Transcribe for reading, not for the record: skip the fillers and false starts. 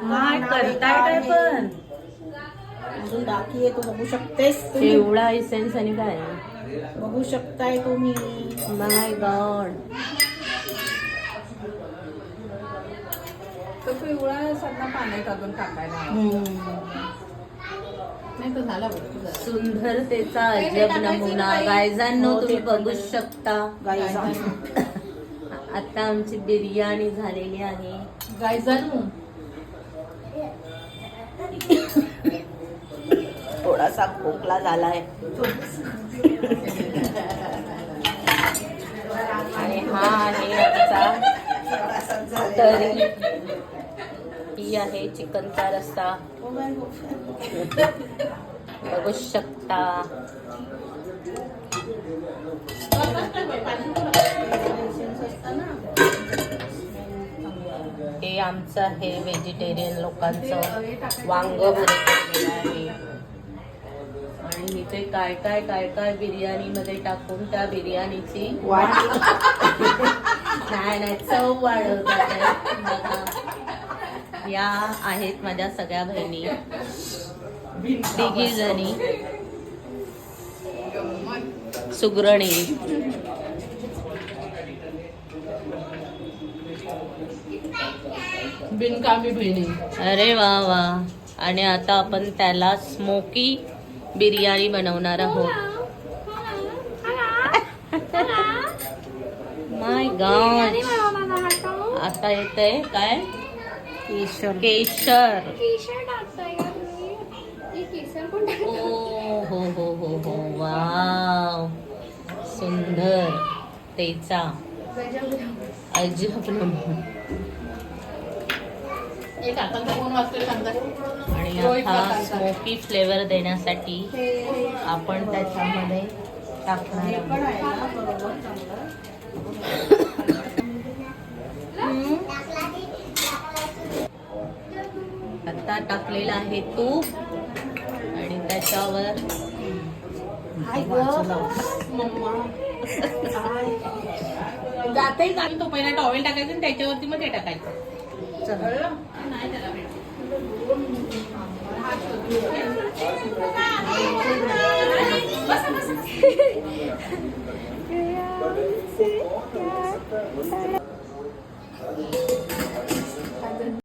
काय करताय काय पण अजून बाकी आहे तो बघू शकतेस तू. एवढा इसेन्स आणि काय बघू शकताय तुम्ही. माय गॉड. तो पिवळा सगळा पाण्यात अजून टाकायला नाही तर झाला बघ. सुंदरतेचा अजब नमुना गायजांनो तुम्ही बघू शकता. आता आमची बिर्याणी झालेली आहे. गायजानू थोडासा खोकला झालाय आणि हा आहे आमचा तरी. ही आहे चिकनचा रस्सा बघू शकता. हे आमचं आहे व्हेजिटेरियन लोकांचं वांग केलेलं आहे. आणि इथे काय काय काय काय बिर्याणी मध्ये टाकून त्या बिर्याणीची नाही चव वाढवतात. या आहेत माझ्या सगळ्या बहिणी तिघी जणी सुगरणी. बिनकामी बहिणी. अरे वा वा. आणि आता आपण त्याला स्मोकी बिर्याणी बनवणार आहोत. माय गॉड. आता येतंय काय केशर. ओ हो हो हो हो वाव. सुंदर तेचा अजब नमुना. आणि आता स्मोकी फ्लेवर देण्यासाठी आपण त्याच्यामध्ये टाकणार आहोत. आता टाकलेलं आहे तूप आणि त्याच्यावर जाते का तो पहिला टॉवेल टाकायचं आणि त्याच्यावरती मग ते टाकायचं.